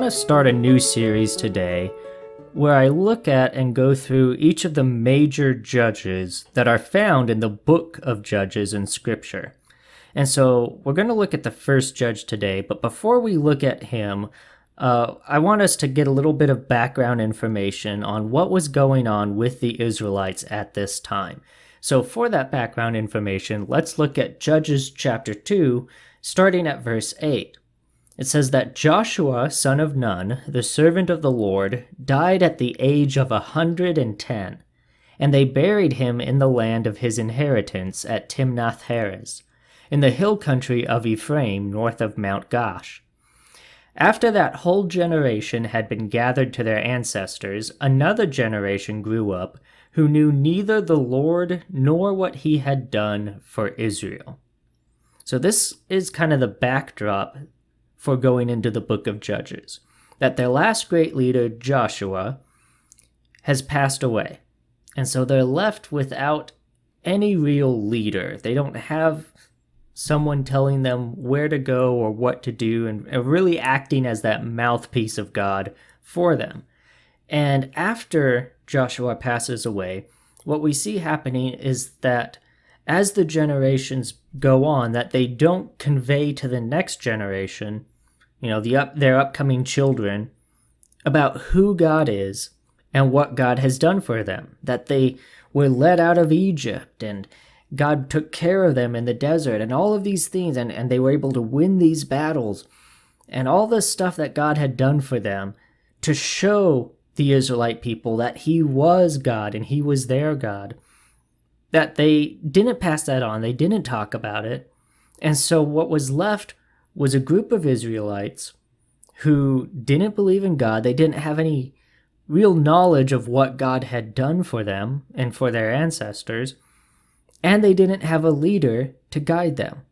to start a new series today where I look at and go through each of the major judges that are found in the book of Judges in Scripture. And so we're going to look at the first judge today, but before we look at him, I want us to get a little bit of background information on what was going on with the Israelites at this time. So for that background information, let's look at Judges chapter 2, starting at verse 8. It says that Joshua, son of Nun, the servant of the Lord, died at the age of 110, and they buried him in the land of his inheritance at Timnath-Heres, in the hill country of Ephraim north of Mount Gaash. After that whole generation had been gathered to their ancestors, another generation grew up who knew neither the Lord nor what he had done for Israel. So this is kind of the backdrop for going into the book of Judges, that their last great leader, Joshua, has passed away. And so they're left without any real leader. They don't have someone telling them where to go or what to do and really acting as that mouthpiece of God for them. And after Joshua passes away, what we see happening is that as the generations go on, that they don't convey to the next generation, their upcoming children, about who God is and what God has done for them. That they were led out of Egypt and God took care of them in the desert and all of these things, and they were able to win these battles and all the stuff that God had done for them to show the Israelite people that he was God and he was their God. That they didn't pass that on, they didn't talk about it. And so what was left was a group of Israelites who didn't believe in God. They didn't have any real knowledge of what God had done for them and for their ancestors. And they didn't have a leader to guide them.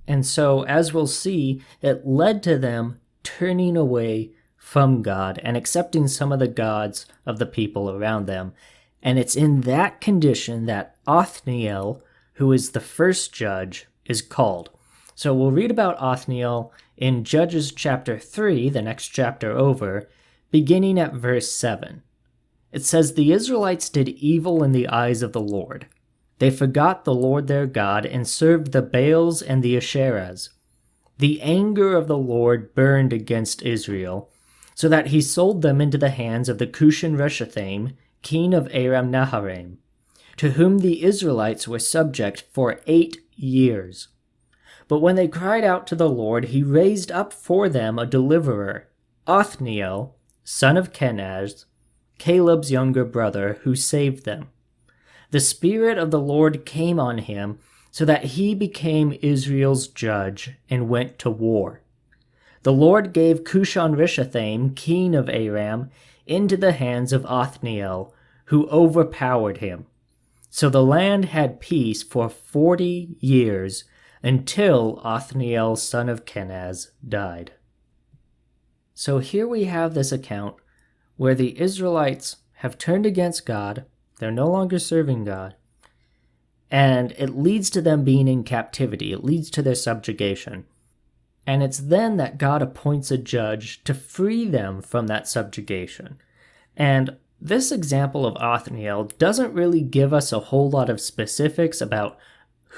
And so, as we'll see, it led to them turning away from God and accepting some of the gods of the people around them. And it's in that condition that Othniel, who is the first judge, is called. So we'll read about Othniel in Judges chapter 3, the next chapter over, beginning at verse 7. It says, "The Israelites did evil in the eyes of the Lord. They forgot the Lord their God and served the Baals and the Asherahs. The anger of the Lord burned against Israel, so that he sold them into the hands of the Cushan-Rishathaim, king of Aram-Naharaim, to whom the Israelites were subject for 8 years. But when they cried out to the Lord, he raised up for them a deliverer, Othniel, son of Kenaz, Caleb's younger brother, who saved them. The Spirit of the Lord came on him, so that he became Israel's judge and went to war. The Lord gave Cushan-Rishathaim, king of Aram, into the hands of Othniel, who overpowered him. So the land had peace for 40 years, until Othniel, son of Kenaz, died." So here we have this account where the Israelites have turned against God. They're no longer serving God. And it leads to them being in captivity. It leads to their subjugation. And it's then that God appoints a judge to free them from that subjugation. And this example of Othniel doesn't really give us a whole lot of specifics about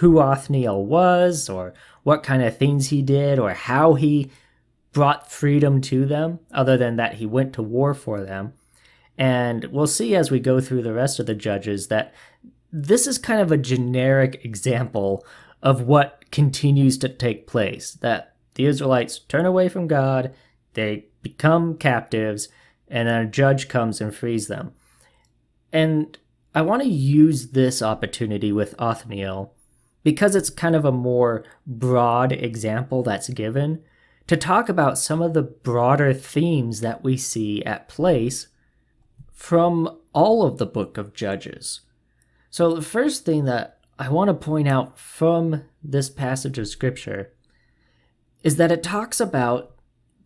who Othniel was or what kind of things he did or how he brought freedom to them, other than that he went to war for them. And we'll see as we go through the rest of the judges that this is kind of a generic example of what continues to take place, that the Israelites turn away from God, they become captives, and then a judge comes and frees them. And I want to use this opportunity with Othniel, because it's kind of a more broad example that's given, to talk about some of the broader themes that we see at place from all of the book of Judges. So the first thing that I want to point out from this passage of Scripture is that it talks about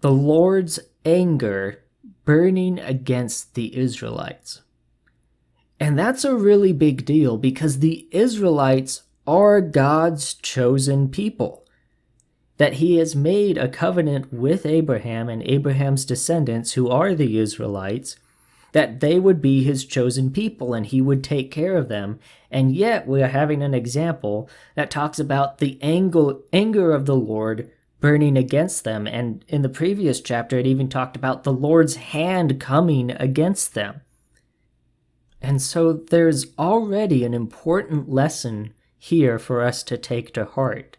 the Lord's anger burning against the Israelites. And that's a really big deal because the Israelites are God's chosen people. that he has made a covenant with Abraham and Abraham's descendants, who are the Israelites, that they would be his chosen people and he would take care of them. And yet we are having an example that talks about the anger of the Lord burning against them. And in the previous chapter, it even talked about the Lord's hand coming against them. And so there's already an important lesson here for us to take to heart.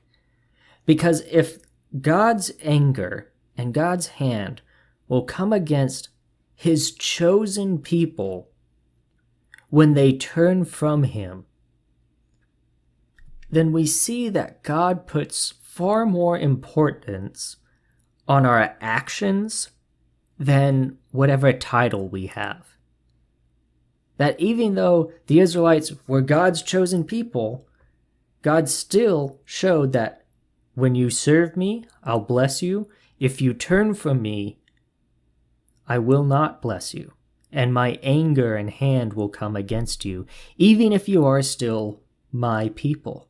Because if God's anger and God's hand will come against his chosen people when they turn from him, then we see that God puts far more importance on our actions than whatever title we have. That even though the Israelites were God's chosen people, God still showed that when you serve me, I'll bless you. If you turn from me, I will not bless you, and my anger and hand will come against you, even if you are still my people.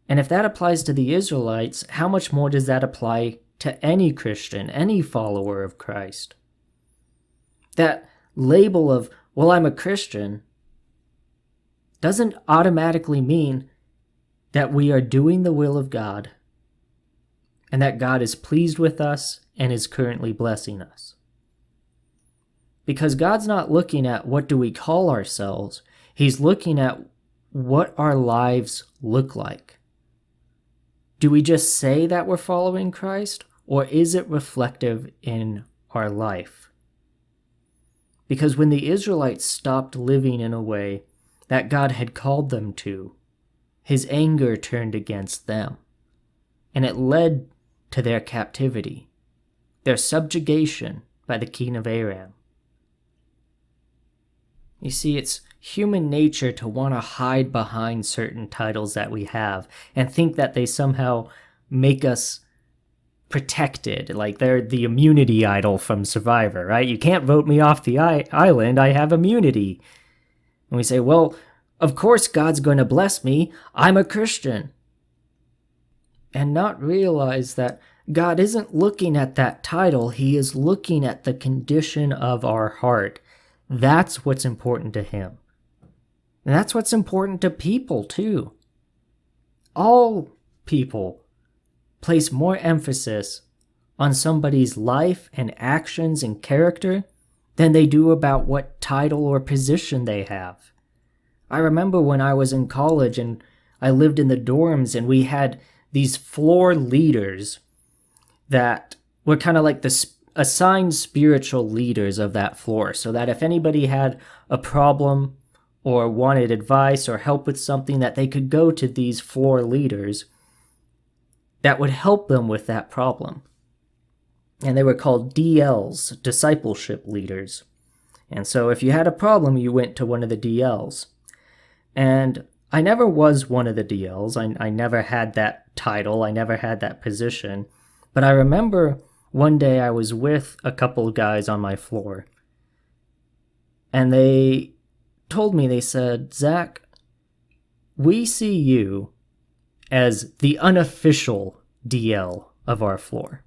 And if that applies to the Israelites, how much more does that apply to any Christian, any follower of Christ? That label of, well, I'm a Christian, doesn't automatically mean that we are doing the will of God and that God is pleased with us and is currently blessing us. Because God's not looking at what do we call ourselves, he's looking at what our lives look like. Do we just say that we're following Christ, or is it reflective in our life? Because when the Israelites stopped living in a way that God had called them to, his anger turned against them, and it led to their captivity, their subjugation by the king of Aram. You see, it's human nature to want to hide behind certain titles that we have and think that they somehow make us protected, like they're the immunity idol from Survivor, right? You can't vote me off the island, I have immunity. And we say, well, of course God's going to bless me, I'm a Christian. And not realize that God isn't looking at that title, he is looking at the condition of our heart. That's what's important to him. And that's what's important to people too. All people place more emphasis on somebody's life and actions and character than they do about what title or position they have. I remember when I was in college and I lived in the dorms and we had these floor leaders that were kind of like the assigned spiritual leaders of that floor, so that if anybody had a problem or wanted advice or help with something, that they could go to these floor leaders that would help them with that problem. And they were called DLs, discipleship leaders. And so if you had a problem, you went to one of the DLs. And I never was one of the DLs. I never had that title. I never had that position. But I remember one day I was with a couple of guys on my floor. And they told me, they said, Zach, we see you as the unofficial DL of our floor.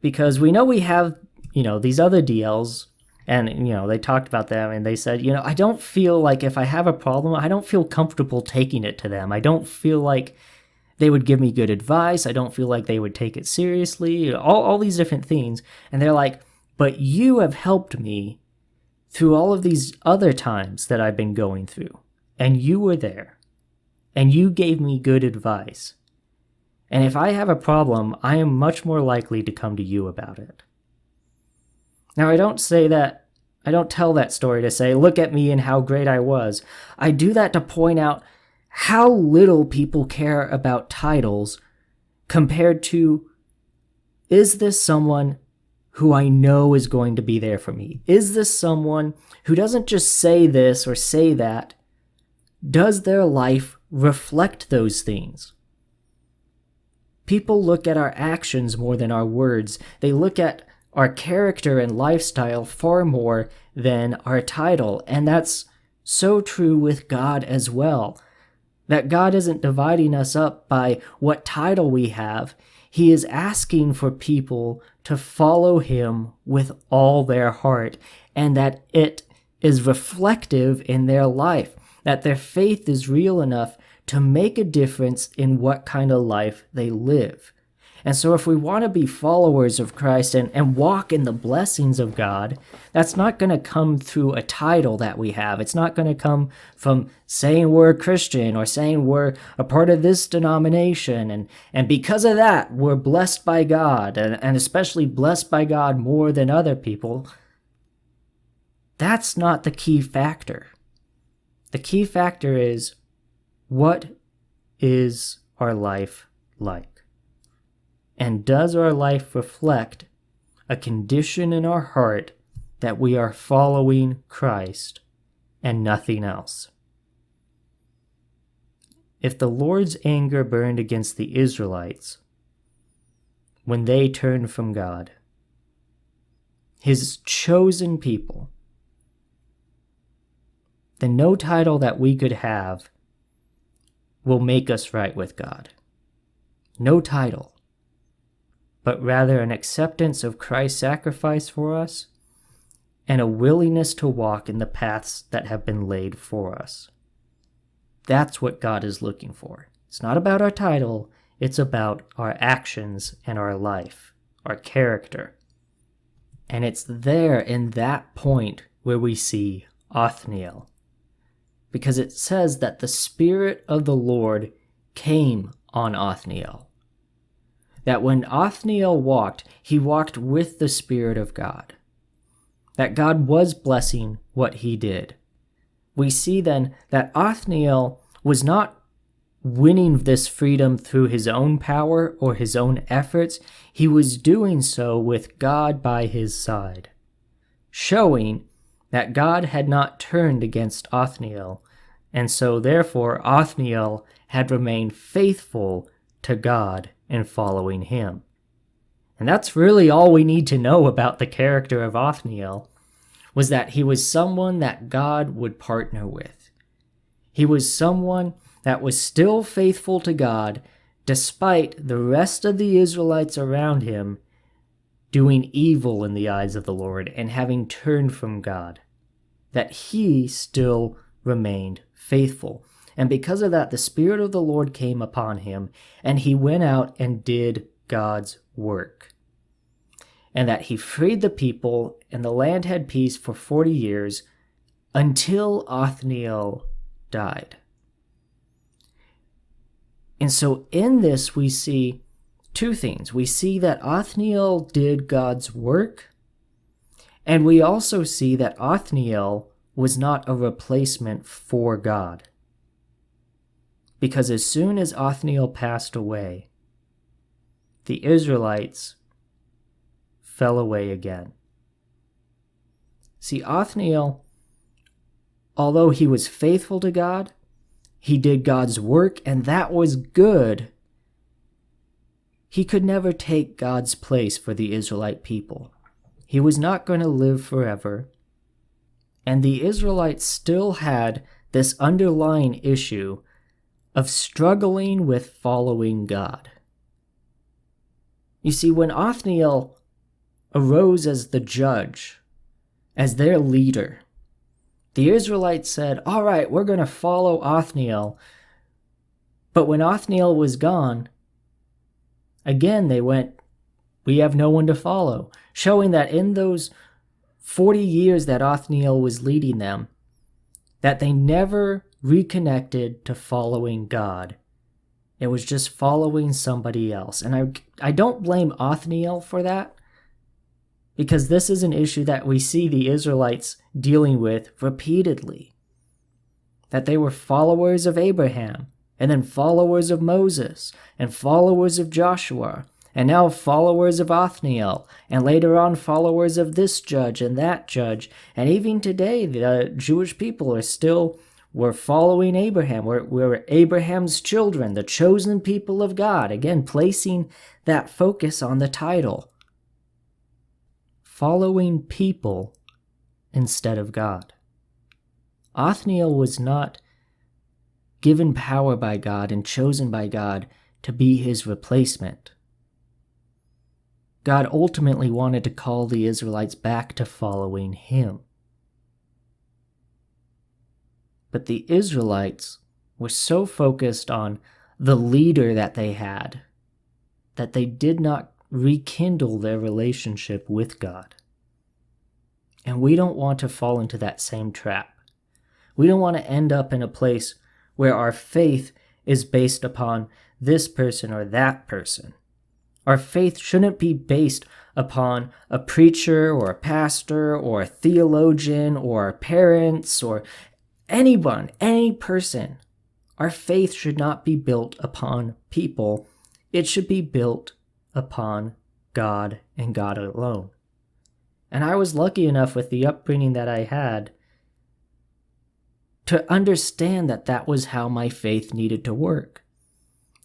Because we know we have, these other DLs, and, they talked about them, and they said, I don't feel like if I have a problem, I don't feel comfortable taking it to them. I don't feel like they would give me good advice. I don't feel like they would take it seriously, all these different things. And they're like, but you have helped me through all of these other times that I've been going through. And you were there. And you gave me good advice. And if I have a problem, I am much more likely to come to you about it. Now, I don't tell that story to say, look at me and how great I was. I do that to point out how little people care about titles compared to, is this someone who I know is going to be there for me? Is this someone who doesn't just say this or say that? Does their life reflect those things? People look at our actions more than our words. They look at our character and lifestyle far more than our title. And that's so true with God as well. That God isn't dividing us up by what title we have. He is asking for people to follow him with all their heart, and that it is reflective in their life, that their faith is real enough to make a difference in what kind of life they live. And so if we want to be followers of Christ and walk in the blessings of God, that's not going to come through a title that we have. It's not going to come from saying we're a Christian or saying we're a part of this denomination. And because of that, we're blessed by God, and especially blessed by God more than other people. That's not the key factor. The key factor is, what is our life like? And does our life reflect a condition in our heart that we are following Christ and nothing else? If the Lord's anger burned against the Israelites when they turned from God, his chosen people, then no title that we could have will make us right with God. No title, but rather an acceptance of Christ's sacrifice for us and a willingness to walk in the paths that have been laid for us. That's what God is looking for. It's not about our title, it's about our actions and our life, our character. And it's there in that point where we see Othniel, because it says that the Spirit of the Lord came on Othniel. That when Othniel walked, he walked with the Spirit of God. That God was blessing what he did. We see then that Othniel was not winning this freedom through his own power or his own efforts. He was doing so with God by his side, showing that God had not turned against Othniel, and so therefore Othniel had remained faithful to God in following him. And that's really all we need to know about the character of Othniel, was that he was someone that God would partner with. He was someone that was still faithful to God despite the rest of the Israelites around him doing evil in the eyes of the Lord and having turned from God. That he still remained faithful. And because of that, the Spirit of the Lord came upon him, and he went out and did God's work. And that he freed the people, and the land had peace for 40 years until Othniel died. And so in this we see two things. We see that Othniel did God's work, and we also see that Othniel was not a replacement for God. Because as soon as Othniel passed away, the Israelites fell away again. See, Othniel, although he was faithful to God, he did God's work, and that was good. He could never take God's place for the Israelite people. He was not going to live forever. And the Israelites still had this underlying issue of struggling with following God. You see, when Othniel arose as the judge, as their leader, the Israelites said, all right, we're going to follow Othniel. But when Othniel was gone, again they went, we have no one to follow, showing that in those 40 years that Othniel was leading them, that they never reconnected to following God. It was just following somebody else. And I don't blame Othniel for that, because this is an issue that we see the Israelites dealing with repeatedly. That they were followers of Abraham, and then followers of Moses, and followers of Joshua, and now followers of Othniel, and later on followers of this judge and that judge. And even today, the Jewish people we're following Abraham. We're Abraham's children, the chosen people of God. Again, placing that focus on the title. Following people instead of God. Othniel was not given power by God and chosen by God to be his replacement. God ultimately wanted to call the Israelites back to following him. But the Israelites were so focused on the leader that they had that they did not rekindle their relationship with God. And we don't want to fall into that same trap. We don't want to end up in a place where our faith is based upon this person or that person. Our faith shouldn't be based upon a preacher or a pastor or a theologian or our parents or anyone, any person. Our faith should not be built upon people. It should be built upon God and God alone. And I was lucky enough with the upbringing that I had to understand that that was how my faith needed to work.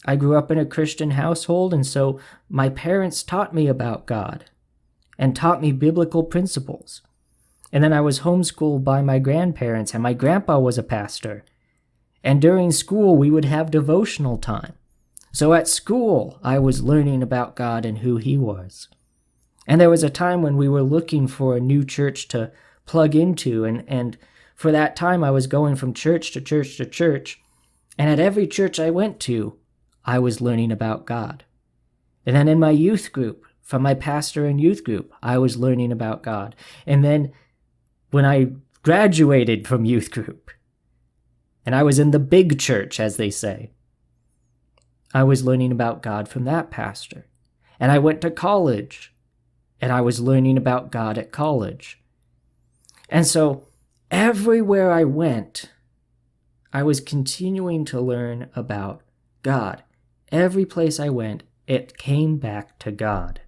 I grew up in a Christian household, and so my parents taught me about God and taught me biblical principles. And then I was homeschooled by my grandparents, and my grandpa was a pastor. And during school, we would have devotional time. So at school, I was learning about God and who he was. And there was a time when we were looking for a new church to plug into, and for that time, I was going from church to church to church. And at every church I went to, I was learning about God. And then in my youth group, from my pastor and youth group, I was learning about God. And then when I graduated from youth group, and I was in the big church, as they say, I was learning about God from that pastor. And I went to college, and I was learning about God at college. And so everywhere I went, I was continuing to learn about God. Every place I went, it came back to God.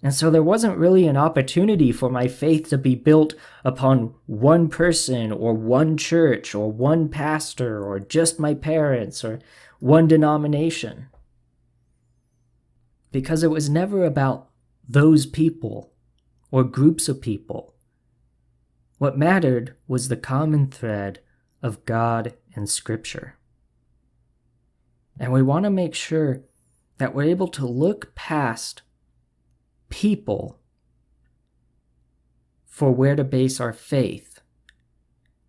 And so there wasn't really an opportunity for my faith to be built upon one person or one church or one pastor or just my parents or one denomination. Because it was never about those people or groups of people. What mattered was the common thread of God and Scripture. And we want to make sure that we're able to look past people for where to base our faith.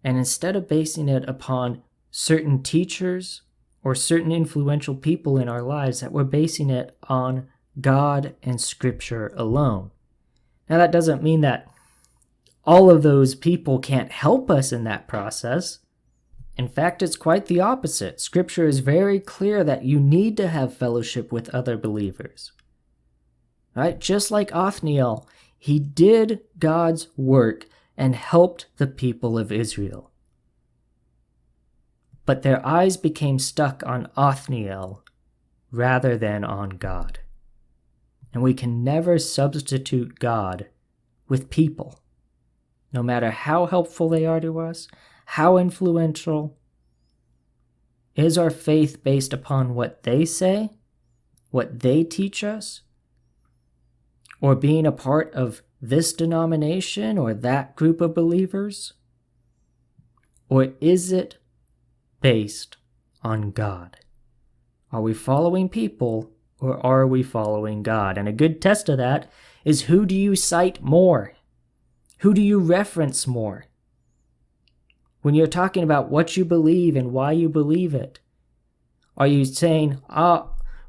And instead of basing it upon certain teachers or certain influential people in our lives, that we're basing it on God and Scripture alone. Now, that doesn't mean that all of those people can't help us in that process. In fact, it's quite the opposite. Scripture is very clear that you need to have fellowship with other believers. Right? Just like Othniel, he did God's work and helped the people of Israel. But their eyes became stuck on Othniel rather than on God. And we can never substitute God with people, no matter how helpful they are to us, how influential. Is our faith based upon what they say, what they teach us, or being a part of this denomination or that group of believers? Or is it based on God? Are we following people or are we following God? And a good test of that is, who do you cite more? Who do you reference more? When you're talking about what you believe and why you believe it, are you saying,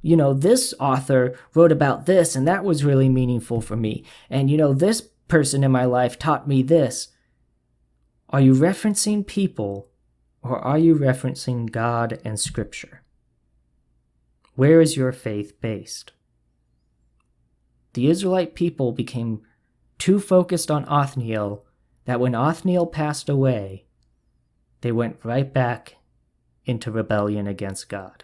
this author wrote about this and that was really meaningful for me, and this person in my life taught me this? Are you referencing people or are you referencing God and Scripture? Where is your faith based? The Israelite people became too focused on Othniel that when Othniel passed away, they went right back into rebellion against God.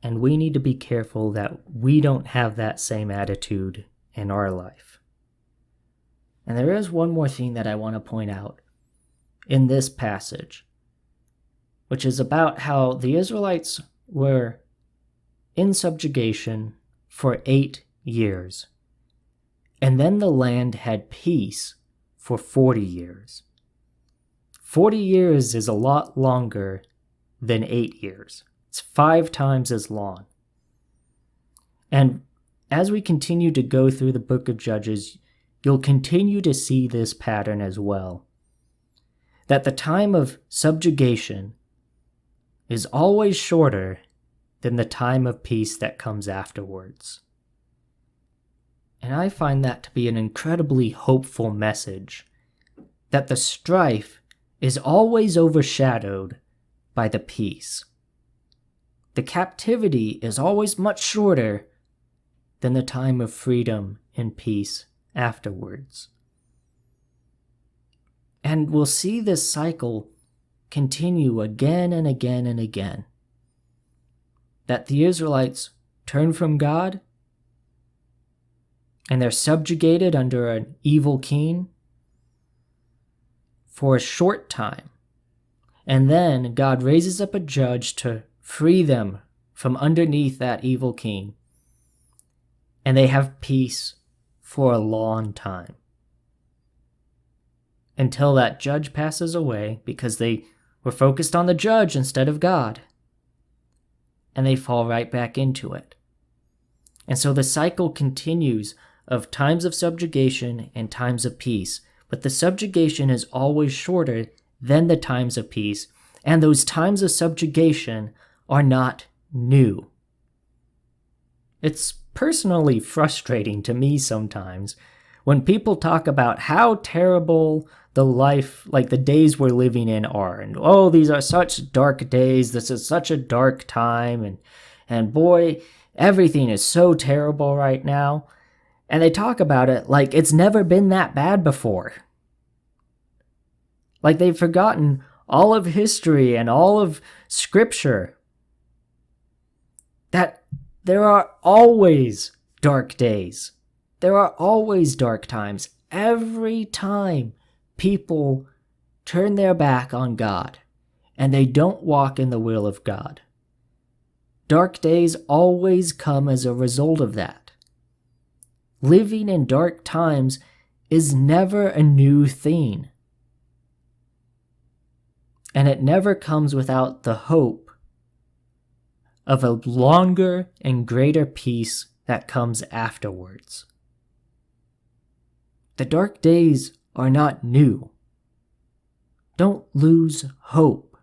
And we need to be careful that we don't have that same attitude in our life. And there is one more thing that I want to point out in this passage, which is about how the Israelites were in subjugation for 8 years. And then the land had peace for 40 years. 40 years is a lot longer than 8 years. It's 5 times as long. And as we continue to go through the book of Judges, you'll continue to see this pattern as well. That the time of subjugation is always shorter than the time of peace that comes afterwards. And I find that to be an incredibly hopeful message, that the strife is always overshadowed by the peace. The captivity is always much shorter than the time of freedom and peace afterwards. And we'll see this cycle continue again and again and again. That the Israelites turn from God, and they're subjugated under an evil king for a short time. And then God raises up a judge to free them from underneath that evil king. And they have peace for a long time. Until that judge passes away because they were focused on the judge instead of God. And they fall right back into it. And so the cycle continues of times of subjugation and times of peace. But the subjugation is always shorter than the times of peace. And those times of subjugation are not new. It's personally frustrating to me sometimes when people talk about how terrible the life, like the days we're living in are. And, oh, these are such dark days. This is such a dark time. And boy, everything is so terrible right now. And they talk about it like it's never been that bad before. Like they've forgotten all of history and all of scripture. That there are always dark days. There are always dark times. Every time people turn their back on God and they don't walk in the will of God, dark days always come as a result of that. Living in dark times is never a new thing. And it never comes without the hope of a longer and greater peace that comes afterwards. The dark days are not new. Don't lose hope.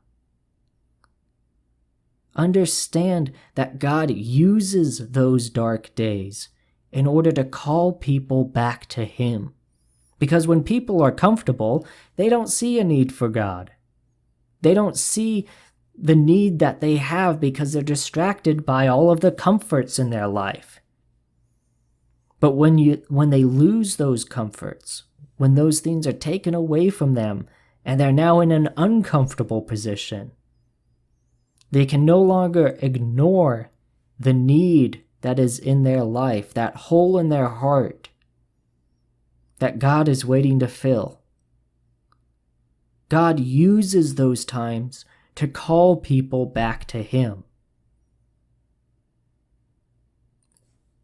Understand that God uses those dark days in order to call people back to Him. Because when people are comfortable, they don't see a need for God. They don't see the need that they have because they're distracted by all of the comforts in their life. But when they lose those comforts, when those things are taken away from them, and they're now in an uncomfortable position, they can no longer ignore the need that is in their life, that hole in their heart that God is waiting to fill. God uses those times to call people back to Him.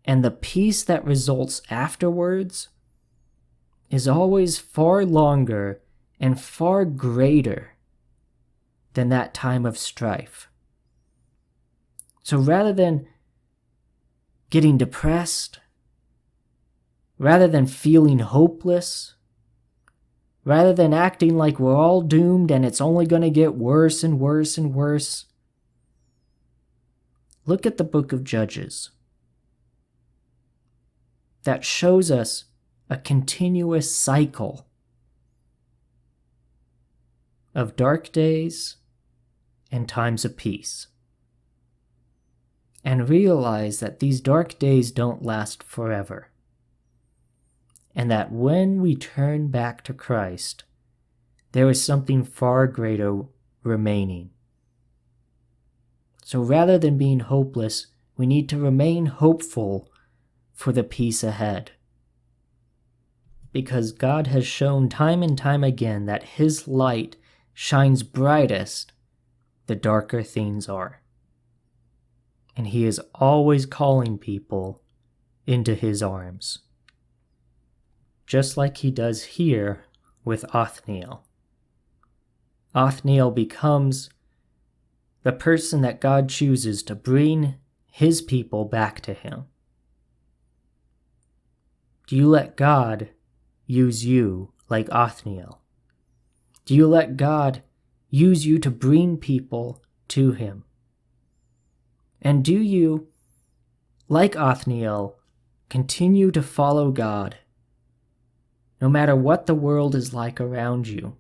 And the peace that results afterwards is always far longer and far greater than that time of strife. So rather than getting depressed, rather than feeling hopeless, rather than acting like we're all doomed and it's only going to get worse and worse and worse, look at the book of Judges. That shows us a continuous cycle of dark days and times of peace. And realize that these dark days don't last forever. And that when we turn back to Christ, there is something far greater remaining. So rather than being hopeless, we need to remain hopeful for the peace ahead. Because God has shown time and time again that His light shines brightest the darker things are. And He is always calling people into His arms. Just like He does here with Othniel. Othniel becomes the person that God chooses to bring his people back to him? Do you let God use you like Othniel? Do you let God use you to bring people to him? And do you, like Othniel, continue to follow God, no matter what the world is like around you?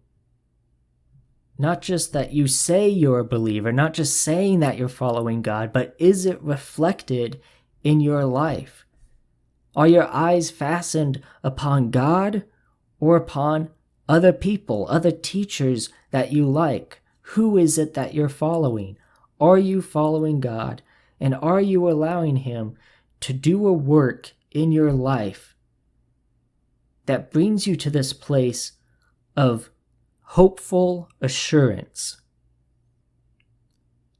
Not just that you say you're a believer, not just saying that you're following God, but is it reflected in your life? Are your eyes fastened upon God or upon other people, other teachers that you like? Who is it that you're following? Are you following God? And are you allowing him to do a work in your life that brings you to this place of hopeful assurance,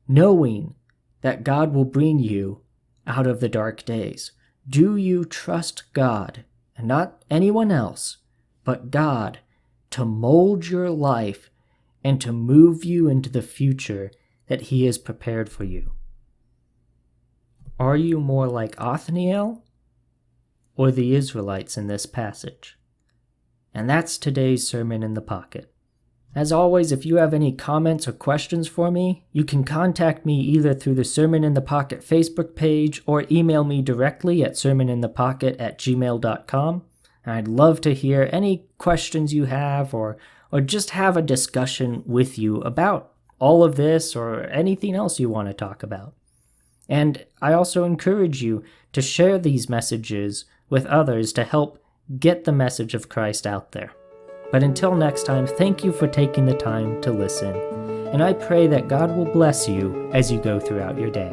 knowing that God will bring you out of the dark days? Do you trust God, and not anyone else, but God, to mold your life and to move you into the future that he has prepared for you? Are you more like Othniel or the Israelites in this passage? And that's today's Sermon in the Pocket. As always, if you have any comments or questions for me, you can contact me either through the Sermon in the Pocket Facebook page or email me directly at sermoninthepocket@gmail.com. And I'd love to hear any questions you have or just have a discussion with you about all of this or anything else you want to talk about. And I also encourage you to share these messages with others to help get the message of Christ out there. But until next time, thank you for taking the time to listen, and I pray that God will bless you as you go throughout your day.